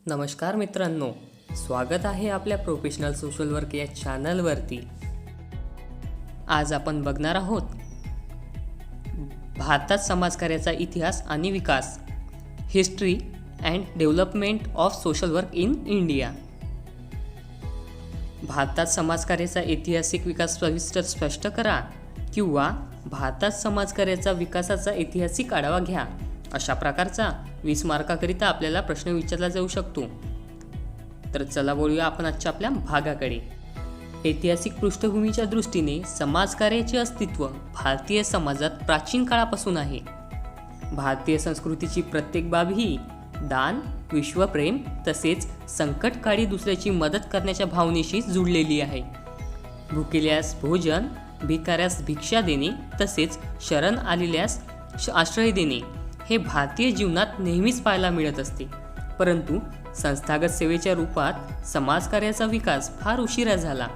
नमस्कार मित्रांनो, स्वागत आहे आपल्या प्रोफेशनल सोशल वर्क या चॅनलवरती। आज आपण बघणार आहोत भारतात समाजकार्याचा इतिहास आणि विकास, history and development of social work in India. भारतात समाजकार्याचा ऐतिहासिक विकास सविस्तर स्पष्ट करा किंवा भारतात समाजकार्याचा विकासाचा ऐतिहासिक आढावा घ्या, अशा प्रकारचा 20 मार्काकरिता आपल्याला प्रश्न विचारला जाऊ शकतो। तर चला बोलूया आपण आजच्या आपल्या भागाकडे। ऐतिहासिक पृष्ठभूमीच्या दृष्टीने समाजकार्याचे अस्तित्व भारतीय समाजात प्राचीन काळापासून आहे। भारतीय संस्कृतीची प्रत्येक बाब ही दान, विश्वप्रेम तसेच संकटकाळी दुसऱ्याची मदत करण्याच्या भावनेशी जुळलेली आहे। भुकेल्यास भोजन, भिकाऱ्यास भिक्षा देणे तसेच शरण आलेल्यास आश्रय देणे हे भारतीय जीवनात नेहमीच पाहायला मिळत असते। परंतु संस्थागत सेवेच्या रूपात समाजकार्याचा विकास फार उशिरा झाला।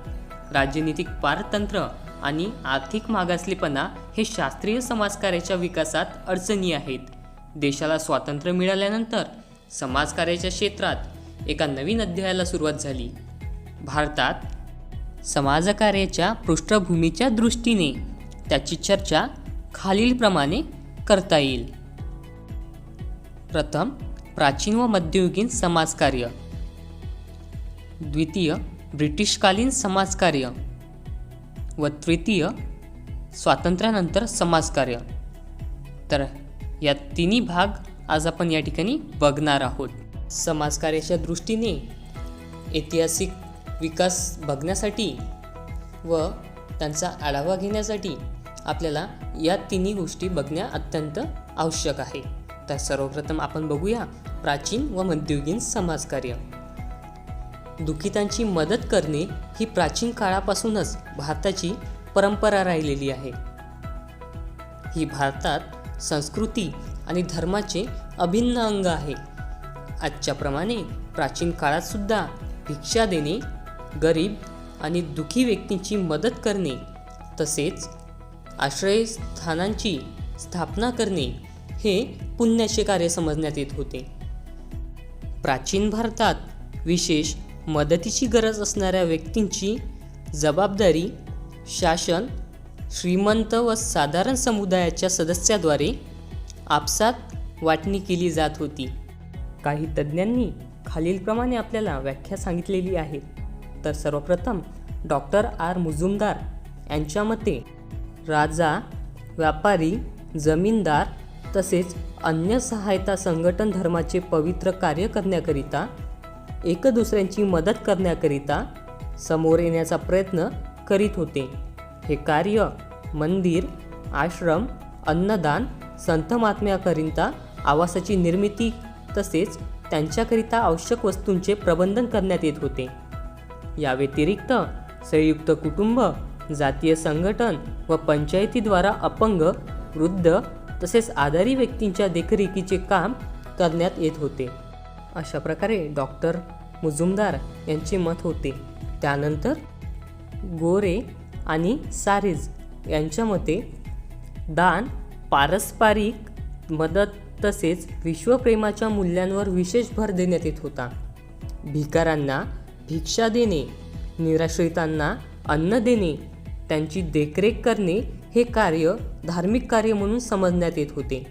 राजनीतिक पारतंत्र्य आणि आर्थिक मागासलेपणा हे शास्त्रीय समाजकार्याच्या विकासात अडचणी आहेत। देशाला स्वातंत्र्य मिळाल्यानंतर समाजकार्याच्या क्षेत्रात एका नवीन अध्यायाला सुरुवात झाली। भारतात समाजकार्याच्या पृष्ठभूमीच्या दृष्टीने त्याची चर्चा खालीलप्रमाणे करता येईल। प्रथम, प्राचीन व मध्ययुगीन समाजकार्य। द्वितीय, ब्रिटिशकालीन समाजकार्य व तृतीय, स्वातंत्र्यानंतर समाजकार्य। तर या तिन्ही भाग आज आपण या ठिकाणी बघणार आहोत। समाजकार्याच्या दृष्टीने ऐतिहासिक विकास बघण्यासाठी व त्यांचा आढावा घेण्यासाठी आपल्याला या तिन्ही गोष्टी बघणे अत्यंत आवश्यक आहे। तर सर्वप्रथम आपण बघूया प्राचीन व मध्ययुगीन समाजकार्य। दुःखितांची मदत करणे ही प्राचीन काळापासूनच भारताची परंपरा राहिलेली आहे। ही भारतात संस्कृती आणि धर्माचे अभिन्न अंग आहे। आजच्या प्रमाणे प्राचीन काळात सुद्धा भिक्षा देणे, गरीब आणि दुःखी व्यक्तींची मदत करणे तसेच आश्रयस्थानांची स्थापना करणे हे पुण्याचे कार्य समजण्यात येत होते। प्राचीन भारतात विशेष मदतीची गरज असणाऱ्या व्यक्तींची जबाबदारी शासन, श्रीमंत व साधारण समुदायाच्या सदस्याद्वारे आपसात वाटणी केली जात होती। काही तज्ज्ञांनी खालीलप्रमाणे आपल्याला व्याख्या सांगितलेली आहे। तर सर्वप्रथम डॉक्टर आर मुजुमदार यांच्या मते राजा, व्यापारी, जमीनदार तसेच अन्य सहायता संघटन धर्माचे पवित्र कार्य करण्याकरिता, एक दुसऱ्यांची मदत करण्याकरिता समोर येण्याचा प्रयत्न करीत होते। हे कार्य मंदिर, आश्रम, अन्नदान, संत महात्म्याकरिता आवासाची निर्मिती तसेच त्यांच्याकरिता आवश्यक वस्तूंचे प्रबंधन करण्यात येत होते। या व्यतिरिक्त संयुक्त कुटुंब, जातीय संघटन व पंचायतीद्वारा अपंग, वृद्ध तसेच आजारी व्यक्तींच्या देखरेखीचे काम करण्यात येत होते। अशा प्रकारे डॉक्टर मुजुमदार यांचे मत होते। त्यानंतर गोरे आणि सारेज यांच्या मते दान, पारस्परिक मदत तसेच विश्वप्रेमाच्या मूल्यांवर विशेष भर देण्यात येत होता। भिकाऱ्यांना भिक्षा देणे, निराश्रितांना अन्न देणे, त्यांची देखरेख करणे हे कार्य धार्मिक कार्य म्हणून समजण्यात येत होते।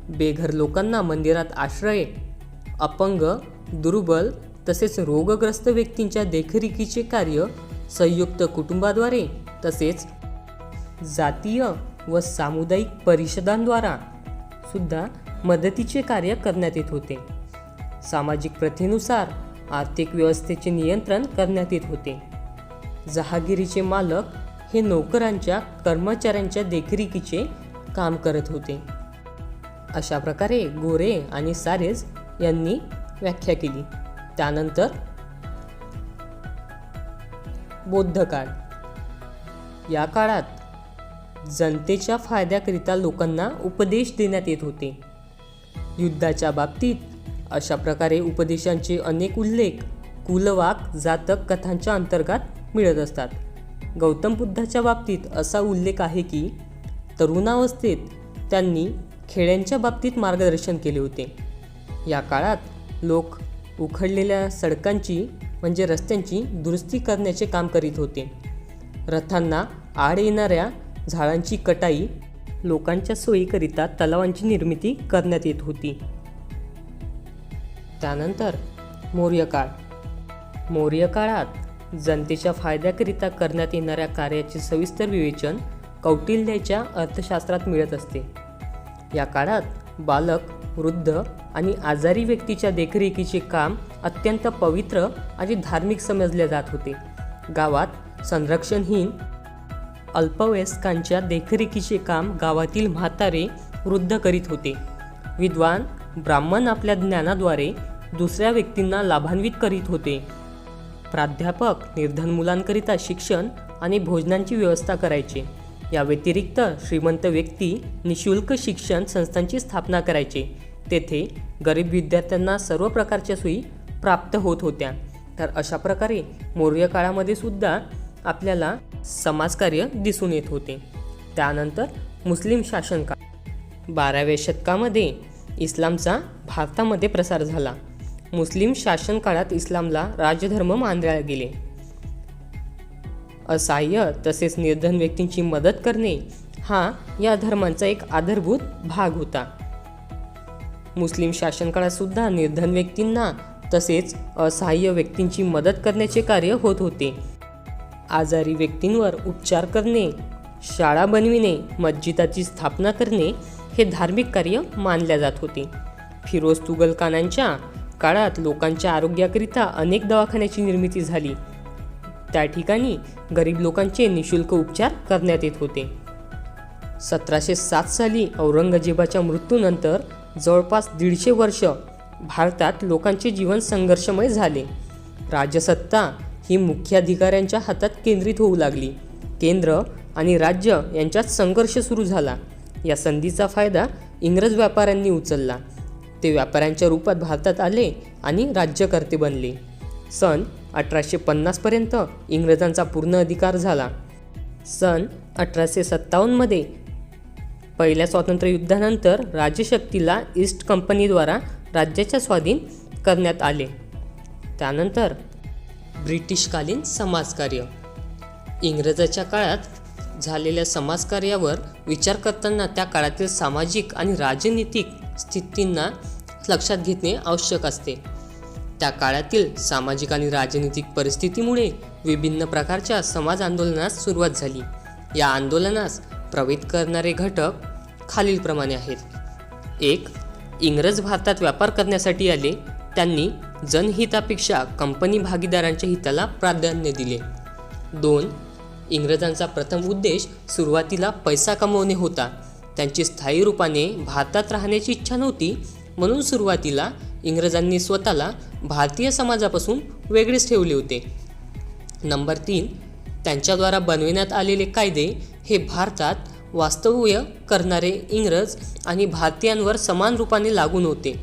बेघर लोकांना मंदिरात आश्रय, अपंग, दुर्बल तसेच रोगग्रस्त व्यक्तींच्या देखरेखीचे कार्य संयुक्त कुटुंबाद्वारे तसेच जातीय व सामुदायिक परिषदांद्वारा सुद्धा मदतीचे कार्य करण्यात येत होते। सामाजिक प्रथेनुसार आर्थिक व्यवस्थेचे नियंत्रण करण्यात येत होते। जहागिरीचे मालक हे नोकरांच्या, कर्मचाऱ्यांच्या देखरेखीचे काम करत होते। अशा प्रकारे गोरे आणि सारेज यांनी व्याख्या केली। त्यानंतर बौद्ध काळ। या काळात जनतेच्या फायद्याकरिता लोकांना उपदेश देण्यात येत होते। युद्धाच्या बाबतीत अशा प्रकारे उपदेशांचे अनेक उल्लेख कुलवाक, जातक कथांच्या अंतर्गत मिळत असतात। गौतम बुद्धाच्या बाबतीत असा उल्लेख आहे की तरुणावस्थेत त्यांनी खेड्यांच्या बाबतीत मार्गदर्शन केले होते। या काळात लोक उखडलेल्या सडकांची म्हणजे रस्त्यांची दुरुस्ती करण्याचे काम करीत होते. रथांना आड येणाऱ्या झाडांची कटाई, लोकांच्या सोयीकरिता तलावांची निर्मिती करण्यात येत होती. त्यानंतर मौर्य काळ. मौर्य काळात जनतेच्या फायद्याकरिता करण्यात येणाऱ्या कार्याचे सविस्तर विवेचन कौटिल्याच्या अर्थशास्त्रात मिळत असते. या काळात बालक, वृद्ध आणि आजारी व्यक्तीच्या देखरेखीचे काम अत्यंत पवित्र आणि धार्मिक समजले जात होते. गावात संरक्षणहीन अल्पवयस्कांच्या देखरेखीचे काम गावातील म्हातारे, वृद्ध करीत होते. विद्वान ब्राह्मण आपल्या ज्ञानाद्वारे दुसऱ्या व्यक्तींना लाभान्वित करीत होते. प्राध्यापक निर्धन मुलांकरिता शिक्षण आणि भोजनाची व्यवस्था करायचे. या व्यतिरिक्त श्रीमंत व्यक्ती निशुल्क शिक्षण संस्थांची स्थापना करायचे. तेथे गरीब विद्यार्थ्यांना सर्व प्रकारच्या सोयी प्राप्त होत होत्या. तर अशा प्रकारे मौर्य काळामध्ये सुद्धा आपल्याला समाजकार्य दिसून येत होते. त्यानंतर मुस्लिम शासनकाळ. 12व्या शतकामध्ये इस्लामचा भारतामध्ये प्रसार झाला. मुस्लिम शासनकाळात इस्लामला राजधर्म मानले गेले. असहाय्य तसेच निर्धन व्यक्तींची मदत करणे हा या धर्मांचा एक आधारभूत भाग होता. मुस्लिम शासनकाळात सुद्धा निर्धन व्यक्तींना तसेच असहाय्य व्यक्तींची मदत करण्याचे कार्य होत होते. आजारी व्यक्तींवर उपचार करणे, शाळा बनविणे, मस्जिदाची स्थापना करणे हे धार्मिक कार्य मानले जात होते. फिरोज तुघलकानांच्या काळात लोकांच्या आरोग्याकरिता अनेक दवाखान्याची निर्मिती झाली. त्या ठिकाणी गरीब लोकांचे निशुल्क उपचार करण्यात येत होते. 1707 साली औरंगजेबाच्या मृत्यूनंतर जवळपास 150 वर्ष भारतात लोकांचे जीवन संघर्षमय झाले. राजसत्ता ही मुख्याधिकाऱ्यांच्या हातात केंद्रित होऊ लागली. केंद्र आणि राज्य यांच्यात संघर्ष सुरू झाला. या संधीचा फायदा इंग्रज व्यापाऱ्यांनी उचलला. ते व्यापाऱ्यांच्या रूपात भारतात आले आणि राज्यकर्ते बनले. सन 1850 पर्यंत इंग्रजांचा पूर्ण अधिकार झाला. सन 1857 मध्ये पहिल्या स्वातंत्र्य युद्धानंतर राजशक्तीला ईस्ट कंपनीद्वारा राज्याच्या स्वाधीन करण्यात आले. त्यानंतर ब्रिटिशकालीन समाजकार्य. इंग्रजाच्या काळात झालेल्या समाजकार्यावर विचार करताना त्या काळातील सामाजिक आणि राजनीतिक स्थितींना लक्षात घेणे आवश्यक असते. त्या काळातील सामाजिक आणि राजनीतिक परिस्थितीमुळे विभिन्न प्रकारच्या समाज आंदोलनास सुरुवात झाली. या आंदोलनास प्रभावित करणारे घटक खालीलप्रमाणे आहेत. 1. इंग्रज भारतात व्यापार करण्यासाठी आले. त्यांनी जनहितापेक्षा कंपनी भागीदारांच्या हिताला प्राधान्य दिले. 2. इंग्रजांचा प्रथम उद्देश सुरुवातीला पैसा कमवणे होता. त्यांची स्थायी रूपाने भारतात राहण्याची इच्छा नव्हती, म्हणून सुरुवातीला इंग्रजांनी स्वतःला भारतीय समाजापासून वेगळेच ठेवले होते. नंबर 3. त्यांच्याद्वारा बनविण्यात आलेले कायदे हे भारतात वास्तव्य करणारे इंग्रज आणि भारतीयांवर समान रूपाने लागू नव्हते.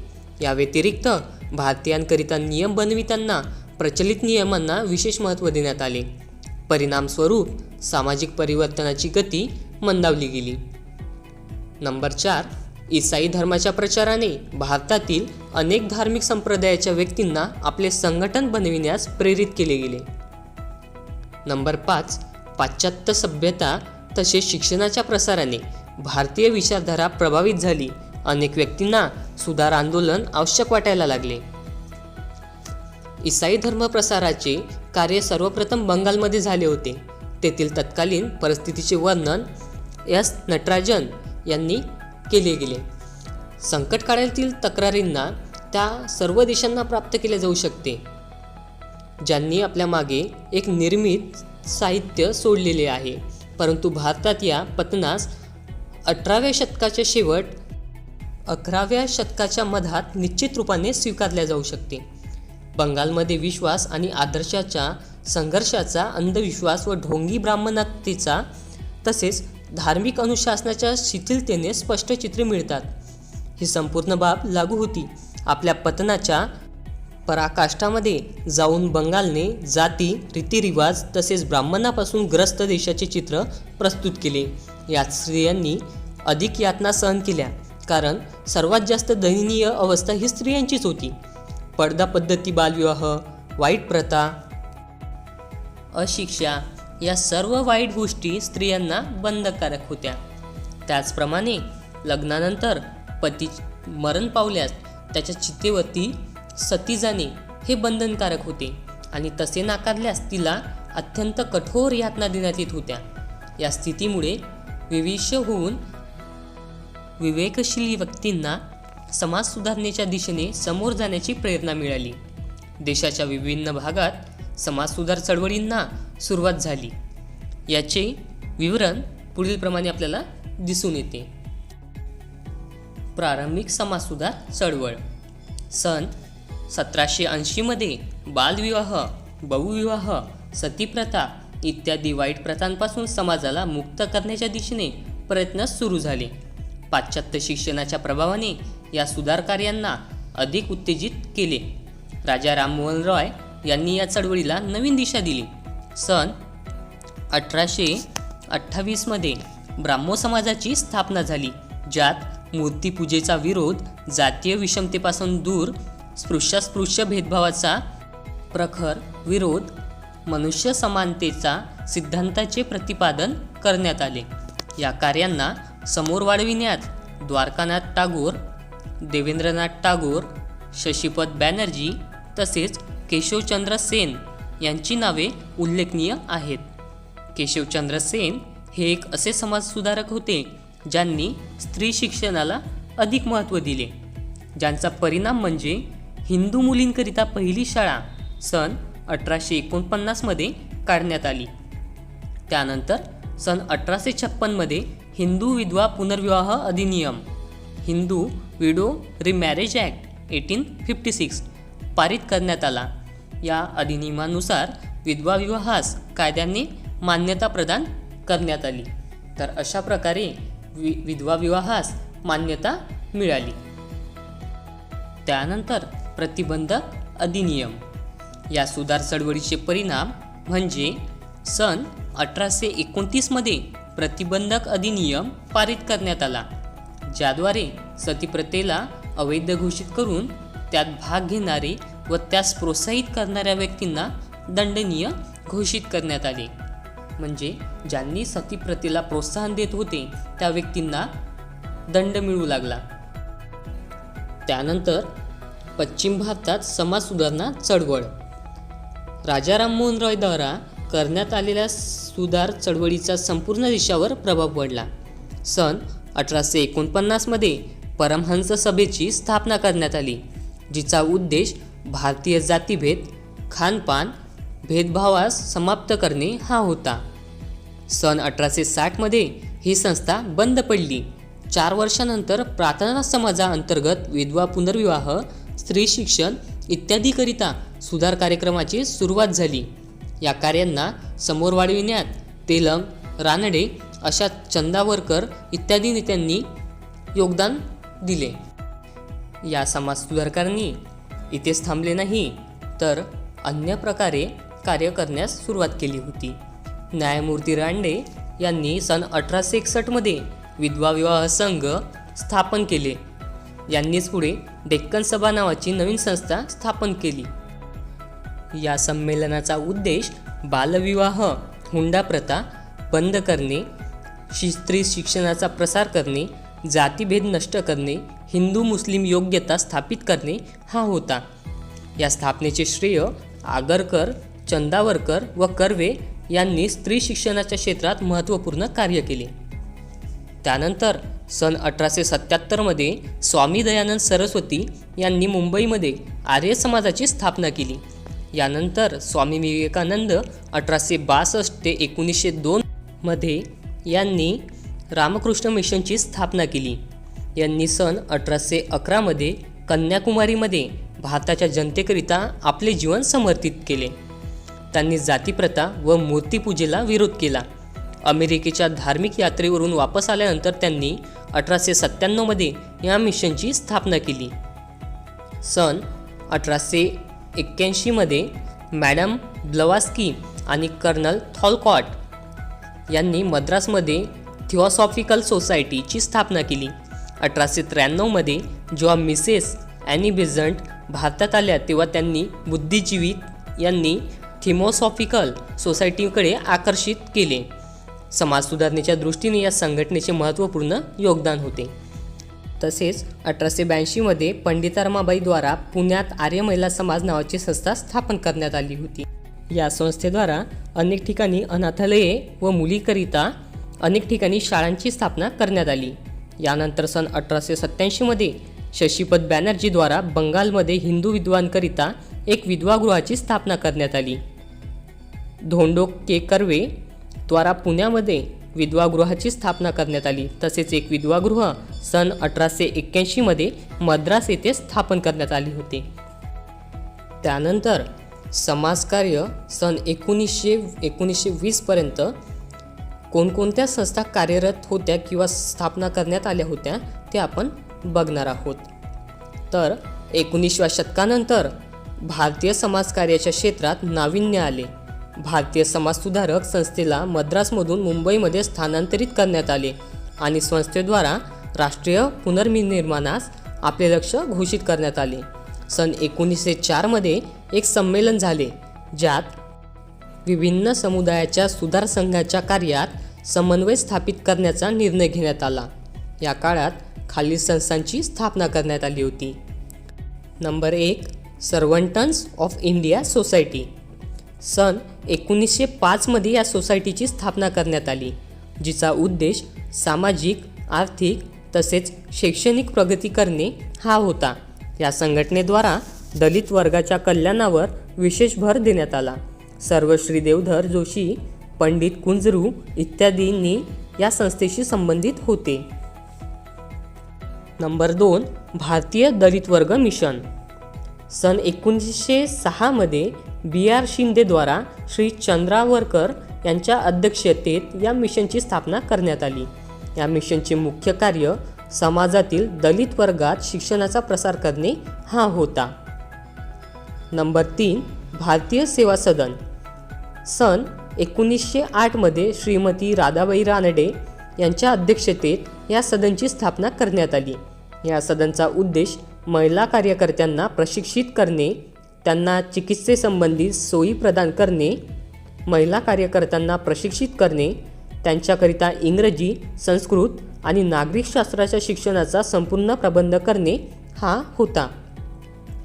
या व्यतिरिक्त भारतीयांकरिता नियम बनविताना प्रचलित नियमांना विशेष महत्त्व देण्यात आले. परिणामस्वरूप सामाजिक परिवर्तनाची गती मंदावली गेली. नंबर 4. ईसाई धर्माच्या प्रचाराने भारतातील अनेक धार्मिक संप्रदायाच्या व्यक्तींना आपले संघटन बनविण्यास प्रेरित केले गेले. नंबर 5. पाश्चात्य सभ्यता तसेच शिक्षणाच्या प्रसाराने भारतीय विचारधारा प्रभावित झाली. अनेक व्यक्तींना सुधार आंदोलन आवश्यक वाटायला लागले. ईसाई धर्म प्रसाराचे कार्य सर्वप्रथम बंगालमध्ये झाले होते. तेथील तत्कालीन परिस्थितीचे वर्णन एस नटराजन यांनी केले गेले. संकट काळातील तक्रारींना त्या सर्व देशांना प्राप्त केले जाऊ शकते ज्यांनी आपल्या मागे एक निर्मित साहित्य सोडलेले आहे. परंतु भारतात या पतनास 18व्या शतकाच्या शेवट 11व्या शतकाच्या मधात निश्चित रूपाने स्वीकारल्या जाऊ शकते. बंगालमध्ये विश्वास आणि आदर्शाच्या संघर्षाचा, अंधविश्वास व ढोंगी ब्राह्मणतेचा तसेच धार्मिक अनुशासनाच्या शिथिलतेने स्पष्ट चित्रे मिळतात. ही संपूर्ण बाब लागू होती. आपल्या पतनाच्या पराकाष्ठामध्ये जाऊन बंगालने जाती, रीतिरिवाज तसेच ब्राह्मणापासून ग्रस्त देशाचे चित्र प्रस्तुत केले. यात स्त्रियांनी अधिक यातना सहन केल्या, कारण सर्वात जास्त दयनीय अवस्था ही स्त्रियांचीच होती. पडदा पद्धती, बालविवाह, वाईट प्रथा, अशिक्षा या सर्व वाईट गोष्टी स्त्रियांना बंधनकारक होत्या. त्याचप्रमाणे लग्नानंतर पती मरण पावल्यास त्याच्या चितेवरती सती जाणे हे बंधनकारक होते आणि तसे नाकारल्यास तिला अत्यंत कठोर यातना देण्यात येत होत्या. या स्थितीमुळे विविध होऊन विवेकशील व्यक्तींना समाज सुधारणेच्या दिशेने समोर जाण्याची प्रेरणा मिळाली. देशाच्या विभिन्न भागात समाज सुधार चळवळींना सुरुवात झाली. याचे विवरण पुढीलप्रमाणे आपल्याला दिसून येते. प्रारंभिक समाज सुधार चळवळ. सन 1780 मध्ये बालविवाह, बहुविवाह, सतीप्रथा इत्यादी वाईट प्रथांपासून समाजाला मुक्त करण्याच्या दिशेने प्रयत्न सुरू झाले. पाश्चात्य शिक्षणाच्या प्रभावाने या सुधार कार्यांना अधिक उत्तेजित केले. राजा राममोहन रॉय यांनी या चळवळीला नवीन दिशा दिली. सन 1828 मध्ये ब्राह्मो समाजाची स्थापना झाली, ज्यात मूर्तिपूजेचा विरोध, जातीय विषमतेपासून दूर, स्पृश्यास्पृश्य भेदभावाचा प्रखर विरोध, मनुष्य समानतेचा सिद्धांताचे प्रतिपादन करण्यात आले. या कार्यांना समोर वाढविण्यात द्वारकानाथ टागोर, देवेंद्रनाथ टागोर, शशीपत बॅनर्जी तसेच केशवचंद्र सेन यांची नावे उल्लेखनीय आहेत. केशवचंद्र सेन हे एक असे समाजसुधारक होते ज्यांनी स्त्री शिक्षणाला अधिक महत्त्व दिले, ज्यांचा परिणाम म्हणजे हिंदू मुलींकरिता पहिली शाळा सन 1849 मध्ये काढण्यात आली. त्यानंतर सन 1856 मध्ये हिंदू विधवा पुनर्विवाह अधिनियम, हिंदू विडो रिमॅरेज ॲक्ट 1856 पारित करण्यात आला. या अधिनियमानुसार विधवा विवाहास कायद्याने मान्यता प्रदान करण्यात आली. तर अशा प्रकारे विधवा विवाहास मान्यता मिळाली. त्यानंतर प्रतिबंधक अधिनियम. या सुधार चळवळीचे परिणाम म्हणजे सन 1829 मध्ये प्रतिबंधक अधिनियम पारित करण्यात आला, ज्याद्वारे सतीप्रथेला अवैध घोषित करून त्यात भाग घेणारे व त्यास प्रोत्साहित करणाऱ्या व्यक्तींना दंडनीय घोषित करण्यात आले. म्हणजे ज्यांनी सतीप्रथेला प्रोत्साहन देत होते त्या व्यक्तींना दंड मिळू लागला. त्यानंतर पश्चिम भारतात समाज सुधारणा चळवळ. राजा राममोहन रॉय द्वारा करण्यात आलेल्या सुधार चळवळीचा संपूर्ण देशावर प्रभाव पडला. सन 1849 मध्ये परमहंस सभेची स्थापना करण्यात आली, जिचा उद्देश भारतीय जातीभेद, खानपान, भेदभावास समाप्त करणे हा होता. सन 1860 मध्ये ही संस्था बंद पडली. 4 वर्षानंतर प्रार्थना समाजाअंतर्गत विधवा पुनर्विवाह, स्त्री शिक्षण इत्यादीकरिता सुधार कार्यक्रमाची सुरुवात झाली. या कार्यांना समोर वाढविण्यात तेलंग, रानडे अशा चंदावरकर इत्यादी नेत्यांनी योगदान दिले. या समाज सुधारकांनी इथेच थांबले नाही, तर अन्य प्रकारे कार्य करण्यास सुरुवात केली होती. न्यायमूर्ती रानडे यांनी सन 1861 मध्ये विधवा विवाह संघ स्थापन केले. यांनीच पुढे डेक्कन सभा नावाची नवीन संस्था स्थापन केली. या संमेलनाचा उद्देश बालविवाह, हुंडा प्रथा बंद करणे, स्त्री शिक्षणाचा प्रसार करणे, जातीभेद नष्ट करणे, हिंदू मुस्लिम योग्यता स्थापित करणे हा होता. या स्थापनेचे श्रेय आगरकर, चंदावरकर व कर्वे यांनी स्त्री शिक्षणाच्या क्षेत्रात महत्त्वपूर्ण कार्य केले. त्यानंतर सन 1877 मध्ये स्वामी दयानंद सरस्वती यांनी मुंबईमध्ये आर्य समाजाची स्थापना केली. यानंतर स्वामी विवेकानंद 1862 ते 1902 मध्ये यांनी रामकृष्ण मिशनची स्थापना केली. यांनी सन 1811 मध्ये कन्याकुमारीमध्ये भारताच्या जनतेकरिता आपले जीवन समर्पित केले. त्यांनी जातीप्रथा व मूर्तिपूजेला विरोध केला. अमेरिकेच्या धार्मिक यात्रेवरून वापस आल्यानंतर त्यांनी 1897 मध्ये या मिशनची स्थापना केली. सन 1881 मध्ये मॅडम ब्लवास्की आणि कर्नल थॉलकॉट यांनी मद्रासमध्ये थिओसॉफिकल सोसायटीची स्थापना केली. 1893 मध्ये जेव्हा मिसेस ॲनी बेझंट भारतात आल्या तेव्हा त्यांनी बुद्धिजीवित यांनी थिमॉसॉफिकल सोसायटीकडे आकर्षित केले. समाज सुधारणेच्या दृष्टीने या संघटनेचे महत्त्वपूर्ण योगदान होते. तसेच 1882 पंडिता रमाबाईद्वारा पुण्यात आर्य महिला समाज नावाची संस्था स्थापन करण्यात आली होती. या संस्थेद्वारा अनेक ठिकाणी अनाथालये व मुलीकरिता अनेक ठिकाणी शाळांची स्थापना करण्यात आली. यानंतर सन 1887 शशीपत बॅनर्जीद्वारा बंगालमध्ये हिंदू विधवांकरिता एक विधवागृहाची स्थापना करण्यात आली. धोंडो के कर्वे द्वारा पुण्यामध्ये विधवागृहाची स्थापना करण्यात आली. तसेच एक विधवागृह सन 1881 मद्रास येथे स्थापन करण्यात आले होते. त्यानंतर समाजकार्य सन 1920 पर्यंत कोणकोणत्या संस्था कार्यरत होत्या किंवा स्थापना करण्यात आल्या होत्या ते आपण बघणार आहोत. तर 19व्या शतकानंतर भारतीय समाजकार्याच्या क्षेत्रात नाविन्य आले. भारतीय समाजसुधारक संस्थेला मद्रासमधून मुंबईमध्ये स्थानांतरित करण्यात आले आणि संस्थेद्वारा राष्ट्रीय पुनर्निर्माणास आपले लक्ष घोषित करण्यात आले. सन 1904 एक संमेलन झाले ज्यात विभिन्न समुदायाच्या सुधार संघाच्या कार्यात समन्वय स्थापित करण्याचा निर्णय घेण्यात आला. या काळात खालील संस्थांची स्थापना करण्यात आली होती. Number 1 servants of India society. सन 1905 या सोसायटीची स्थापना करण्यात आली, जिचा उद्देश सामाजिक, आर्थिक तसेच शैक्षणिक प्रगती करणे हा होता. या संघटनेद्वारा दलित वर्गाच्या कल्याणावर विशेष भर देण्यात आला. सर्व श्रीदेवधर जोशी, पंडित कुंजरू इत्यादींनी या संस्थेशी संबंधित होते. नंबर 2 भारतीय दलित वर्ग मिशन. सन 1906 BR शिंदेद्वारा श्री चंद्रावरकर यांच्या अध्यक्षतेत या मिशनची स्थापना करण्यात आली. या मिशनचे मुख्य कार्य समाजातील दलित वर्गात शिक्षणाचा प्रसार करणे हा होता. नंबर 3 भारतीय सेवा सदन. सन 1908 श्रीमती राधाबाई रानडे यांच्या अध्यक्षतेत या सदनची स्थापना करण्यात आली. या सदनचा उद्देश महिला कार्यकर्त्यांना प्रशिक्षित करणे, त्यांना चिकित्सेसंबंधी सोयी प्रदान करणे, महिला कार्यकर्त्यांना प्रशिक्षित करणे, त्यांच्याकरिता इंग्रजी, संस्कृत आणि नागरिकशास्त्राच्या शिक्षणाचा संपूर्ण प्रबंध करणे हा होता.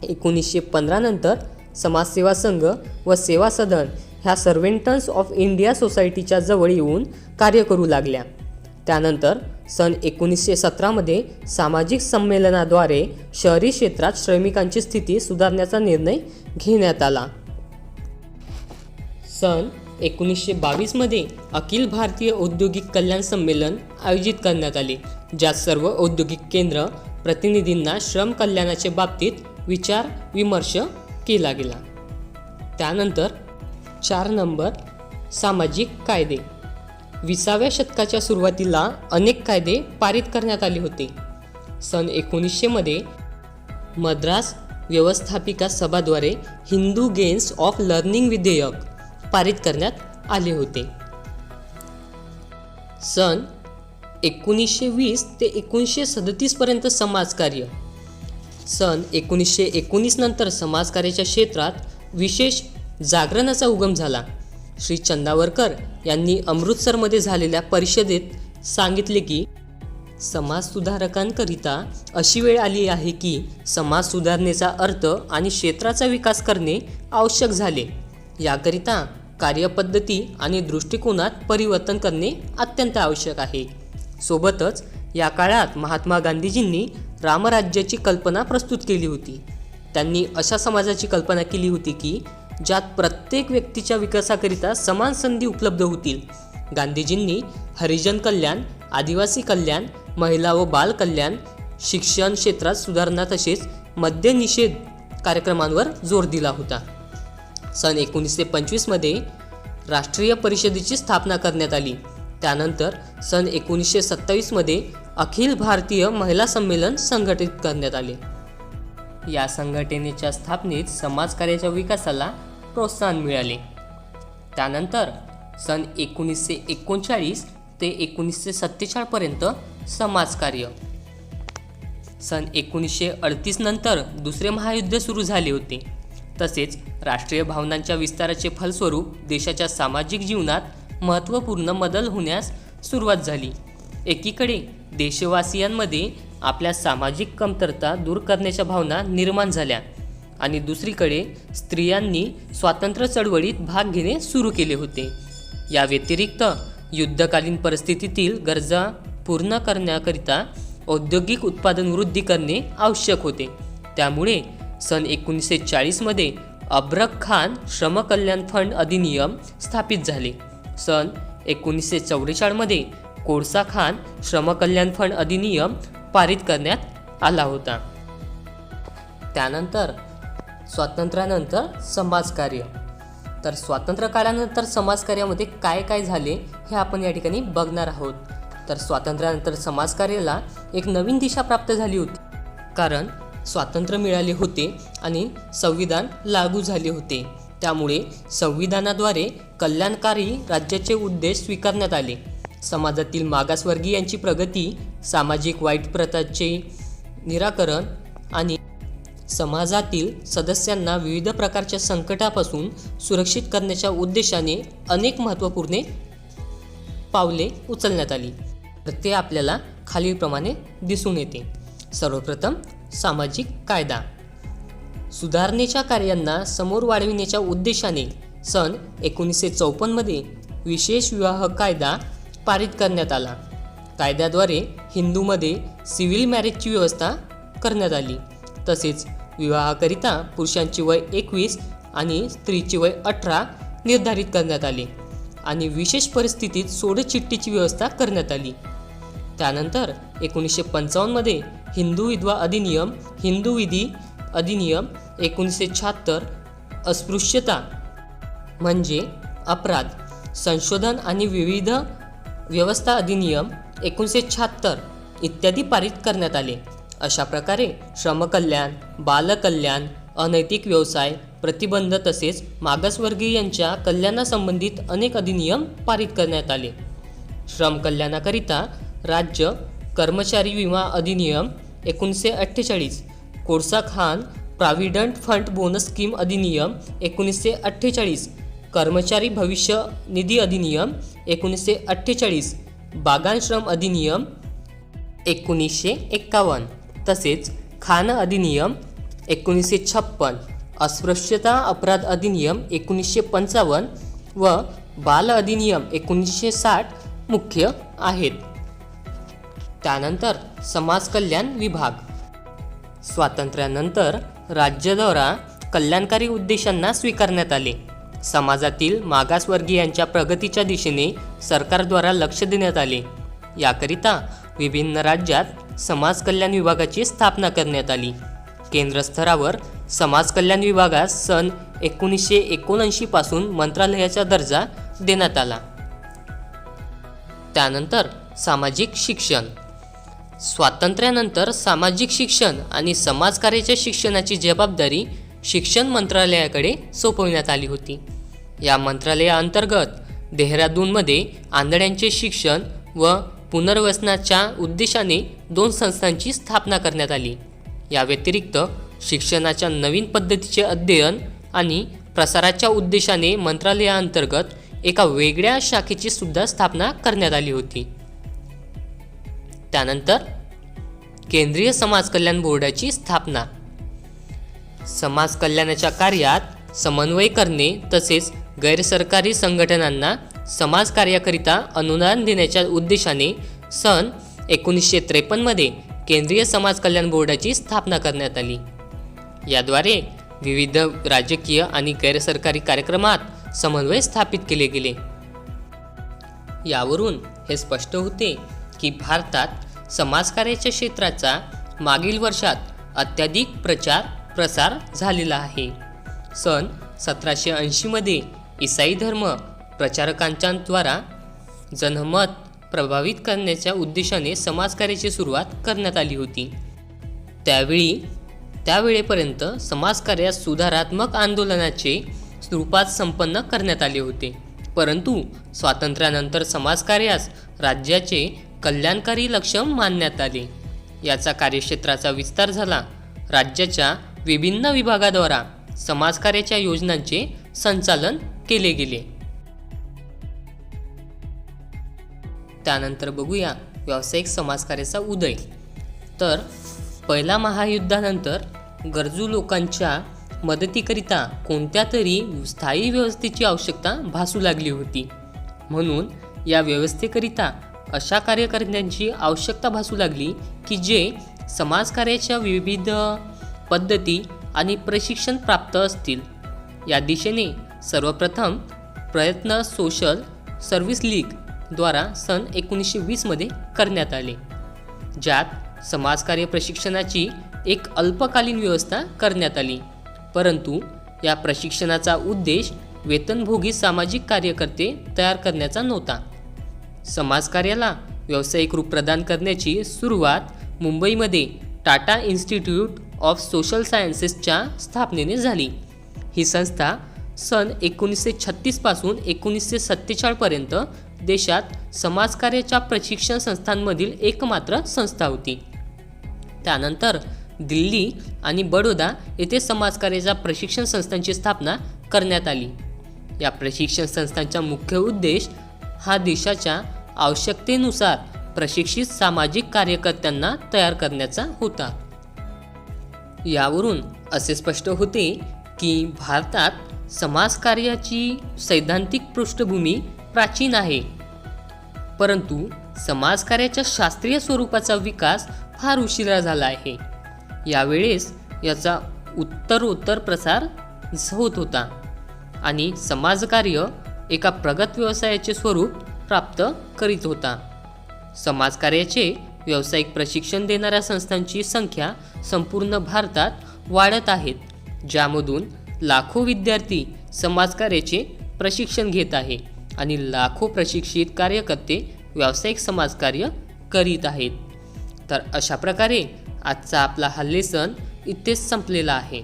1915 नंतर समाजसेवा संघ व सेवा सदन ह्या सर्व्हंटन्स ऑफ इंडिया सोसायटीच्या जवळ येऊन कार्य करू लागल्या. त्यानंतर सन 1917 सामाजिक संमेलनाद्वारे शहरी क्षेत्रात श्रमिकांची स्थिती सुधारण्याचा निर्णय घेण्यात आला. सन 1922 अखिल भारतीय औद्योगिक कल्याण संमेलन आयोजित करण्यात आले, ज्यात सर्व औद्योगिक केंद्र प्रतिनिधींना श्रम कल्याणाच्या बाबतीत विचार विमर्श केला गेला. त्यानंतर 4 नंबर सामाजिक कायदे. 20व्या शतकाच्या सुरुवातीला अनेक कायदे पारित करण्यात आले होते. सन 1900 मद्रास व्यवस्थापिका सभाद्वारे हिंदू गेम्स ऑफ लर्निंग विधेयक पारित करण्यात आले होते. सन 1920 ते 1937 पर्यंत समाजकार्य. सन 1919 नंतर समाजकार्याच्या क्षेत्रात विशेष जागरणाचा उगम झाला. श्री चंदावरकर यांनी अमृतसरमध्ये झालेल्या परिषदेत सांगितले की समाजसुधारकांकरिता अशी वेळ आली आहे की समाज सुधारणेचा अर्थ आणि क्षेत्राचा विकास करणे आवश्यक झाले. याकरिता कार्यपद्धती आणि दृष्टिकोनात परिवर्तन करणे अत्यंत आवश्यक आहे. सोबतच या काळात महात्मा गांधीजींनी रामराज्याची कल्पना प्रस्तुत केली होती. त्यांनी अशा समाजाची कल्पना केली होती की ज्यात प्रत्येक व्यक्तीच्या विकासाकरिता समान संधी उपलब्ध होतील. गांधीजींनी हरिजन कल्याण, आदिवासी कल्याण, महिला व बाल कल्याण, शिक्षण क्षेत्रात सुधारणा तसेच मद्य निषेध कार्यक्रमांवर जोर दिला होता. सन 1925 राष्ट्रीय परिषदेची स्थापना करण्यात आली. त्यानंतर सन 1927 अखिल भारतीय महिला संमेलन संघटित करण्यात आले. या संघटनेच्या स्थापनेत समाजकार्याच्या विकासाला प्रोत्साहन मिळाले. त्यानंतर सन 1939 ते 1947 पर्यंत समाजकार्य. सन 1938 नंतर दुसरे महायुद्ध सुरू झाले होते. तसेच राष्ट्रीय भावनांच्या विस्ताराचे फलस्वरूप देशाच्या सामाजिक जीवनात महत्त्वपूर्ण बदल होण्यास सुरुवात झाली. एकीकडे देशवासियांमध्ये आपल्या सामाजिक कमतरता दूर करण्याच्या भावना निर्माण झाल्या आणि दुसरीकडे स्त्रियांनी स्वातंत्र्य चळवळीत भाग घेणे सुरू केले होते. या व्यतिरिक्त युद्धकालीन परिस्थितीतील गरजा पूर्ण करण्याकरिता औद्योगिक उत्पादन वृद्धी करणे आवश्यक होते. त्यामुळे सन 1940मध्ये अब्रक खान श्रमकल्याण फंड अधिनियम स्थापित झाले. सन 1944मध्ये कोळसा खान श्रमकल्याण फंड अधिनियम पारित करण्यात आला होता. त्यानंतर स्वातंत्र्यानंतर समाजकार्य. तर स्वातंत्र्य काळानंतर समाजकार्यामध्ये काय काय झाले हे आपण या ठिकाणी बघणार आहोत. तर स्वातंत्र्यानंतर समाजकार्याला एक नवीन दिशा प्राप्त झाली होती, कारण स्वातंत्र्य मिळाले होते आणि संविधान लागू झाले होते. त्यामुळे संविधानाद्वारे कल्याणकारी राज्याचे उद्देश स्वीकारण्यात आले. समाजातील मागासवर्गीयांची प्रगती, सामाजिक वाईट प्रथांचे निराकरण आणि समाजातील सदस्यांना विविध प्रकारच्या संकटापासून सुरक्षित करण्याच्या उद्देशाने अनेक महत्त्वपूर्ण पावले उचलण्यात आली. तर ते आपल्याला खालीलप्रमाणे दिसून येते. सर्वप्रथम सामाजिक कायदा. सुधारणेच्या कार्यांना समोर वाढविण्याच्या उद्देशाने सन 1954मध्ये विशेष विवाह कायदा पारित करण्यात आला. कायद्याद्वारे हिंदूमध्ये सिव्हिल मॅरेजची व्यवस्था करण्यात आली. तसेच विवाहाकरिता पुरुषांची वय 21 आणि स्त्रीची वय 18 निर्धारित करण्यात आले आणि विशेष परिस्थितीत सोडचिठ्ठीची व्यवस्था करण्यात आली. त्यानंतर 1955मध्ये हिंदू विधवा अधिनियम, हिंदू विधी अधिनियम 1976, अस्पृश्यता म्हणजे अपराध संशोधन आणि विविध व्यवस्था अधिनियम 1976 इत्यादी पारित करण्यात आले. अशा प्रकारे श्रमकल्याण, बालकल्याण, अनैतिक व्यवसाय प्रतिबंध तसेच मागासवर्गीयांच्या कल्याणासंबंधित अनेक अधिनियम पारित करण्यात आले. श्रम कल्याणाकरिता राज्य कर्मचारी विमा अधिनियम 1948, कोळसा Khan provident fund bonus scheme अधिनियम 1948, कर्मचारी भविष्य निधी अधिनियम 1948, बागान श्रम अधिनियम 1951, तसेच खान अधिनियम 1956, अस्पृश्यता अपराध अधिनियम 1955 व बाल अधिनियम 1960 मुख्य आहेत. त्यानंतर समाज कल्याण विभाग. स्वातंत्र्यानंतर राज्याद्वारा कल्याणकारी उद्देशांना स्वीकारण्यात आले. समाजातील मागासवर्गीयांच्या प्रगतीच्या दिशेने सरकारद्वारा लक्ष देण्यात आले. याकरिता विभिन्न राज्यात समाज कल्याण विभागाची स्थापना करण्यात आली. केंद्र स्तरावर समाज कल्याण विभागास सन 1979 पासून मंत्रालयाचा दर्जा देण्यात आला. त्यानंतर सामाजिक शिक्षण. स्वातंत्र्यानंतर सामाजिक शिक्षण आणि समाजकार्याच्या शिक्षणाची जबाबदारी शिक्षण मंत्रालयाकडे सोपविण्यात आली होती. या मंत्रालयाअंतर्गत देहरादूनमध्ये आंधळ्यांचे शिक्षण व पुनर्वसनाच्या उद्देशाने 2 संस्थांची स्थापना करण्यात आली. या व्यतिरिक्त शिक्षणाच्या नवीन पद्धतीचे अध्ययन आणि प्रसाराच्या उद्देशाने मंत्रालयाअंतर्गत एका वेगळ्या शाखेची सुद्धा स्थापना करण्यात आली होती. त्यानंतर केंद्रीय समाज कल्याण बोर्डाची स्थापना. समाज कल्याणाच्या कार्यात समन्वय करणे तसेच गैरसरकारी संघटनांना समाज कार्याकरिता अनुदान देण्याच्या उद्देशाने सन 1953मध्ये केंद्रीय समाज कल्याण बोर्डाची स्थापना करण्यात आली. याद्वारे विविध राजकीय आणि गैरसरकारी कार्यक्रमात समन्वय स्थापित केले गेले. यावरून हे स्पष्ट होते की भारतात समाजकार्याच्या क्षेत्राचा मागील वर्षात अत्याधिक प्रसार झालेला आहे. सन 1780मध्ये ईसाई धर्म प्रचारकांच्याद्वारा जनमत प्रभावित करण्याच्या उद्देशाने समाजकार्याची सुरुवात करण्यात आली होती. त्यावेळेपर्यंत समाजकार्यात सुधारात्मक आंदोलनाचे स्वरूपात संपन्न करण्यात आले होते. परंतु स्वातंत्र्यानंतर समाजकार्यास राज्याचे कल्याणकारी लक्ष्य मानण्यात आले. याचा कार्यक्षेत्राचा विस्तार झाला. राज्याच्या विभिन्न विभागाद्वारा समाजकार्याच्या योजनांचे संचालन केले गेले. त्यानंतर बघूया व्यावसायिक समाजकार्याचा उदय. तर पहिल्या महायुद्धानंतर गरजू लोकांच्या मदतीकरिता कोणत्या तरी स्थायी व्यवस्थेची आवश्यकता भासू लागली होती. म्हणून या व्यवस्थेकरिता अशा कार्यकर्त्यांची आवश्यकता भासू लागली की जे समाजकार्याच्या विविध पद्धती आणि प्रशिक्षण प्राप्त असतील. या दिशेने सर्वप्रथम प्रयत्न सोशल सर्व्हिस लीग द्वारा सन 1920 मध्ये करण्यात आले, ज्यात समाजकार्य प्रशिक्षणाची एक अल्पकालीन व्यवस्था करण्यात आली. परंतु या प्रशिक्षणाचा उद्देश वेतनभोगी सामाजिक कार्यकर्ते तयार करण्याचा नव्हता. समाजकार्याला व्यावसायिक रूप प्रदान करण्याची सुरुवात मुंबईमध्ये टाटा इन्स्टिट्यूट ऑफ सोशल सायन्सेसच्या स्थापनेने झाली. ही संस्था सन 1936 पासून 1947 पर्यंत देशात समाजकार्याच्या प्रशिक्षण संस्थांमधील एकमात्र संस्था होती. त्यानंतर दिल्ली आणि बडोदा येथे समाजकार्याच्या प्रशिक्षण संस्थांची स्थापना करण्यात आली. या प्रशिक्षण संस्थांचा मुख्य उद्देश हा देशाच्या आवश्यकतेनुसार प्रशिक्षित सामाजिक कार्यकर्त्यांना तयार करण्याचा होता. यावरून असे स्पष्ट होते की भारतात समाजकार्याची सैद्धांतिक पृष्ठभूमी प्राचीन आहे, परंतु समाजकार्याच्या शास्त्रीय स्वरूपाचा विकास फार उशिरा झाला आहे. यावेळेस याचा उत्तरोत्तर प्रसार होत होता आणि समाजकार्य एका प्रगत व्यवसायाचे स्वरूप प्राप्त करीत होता. समाजकार्याचे व्यावसायिक प्रशिक्षण देणाऱ्या संस्थांची संख्या संपूर्ण भारतात वाढत आहेत, ज्यामधून लाखो विद्यार्थी समाजकार्याचे प्रशिक्षण घेत आहे आणि लाखो प्रशिक्षित कार्यकर्ते व्यावसायिक समाजकार्य करीत आहेत. तर अशा प्रकारे आजचा आपला हा लेसन इथेच संपलेला आहे.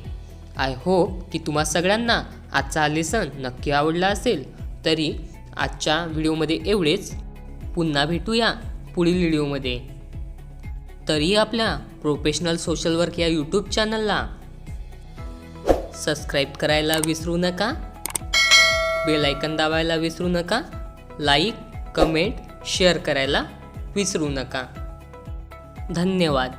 आय होप की तुम्हा सगळ्यांना आजचा हा लेसन नक्की आवडला असेल. तरी आजच्या व्हिडिओमध्ये एवढेच. पुन्हा भेटूया पुढील व्हिडिओमध्ये. तरी आपल्या प्रोफेशनल सोशल वर्क या यूट्यूब चॅनलला सबस्क्राईब करायला विसरू नका, बेल आयकन दाबायला विसरू नका, लाईक, कमेंट, शेअर करायला विसरू नका. धन्यवाद.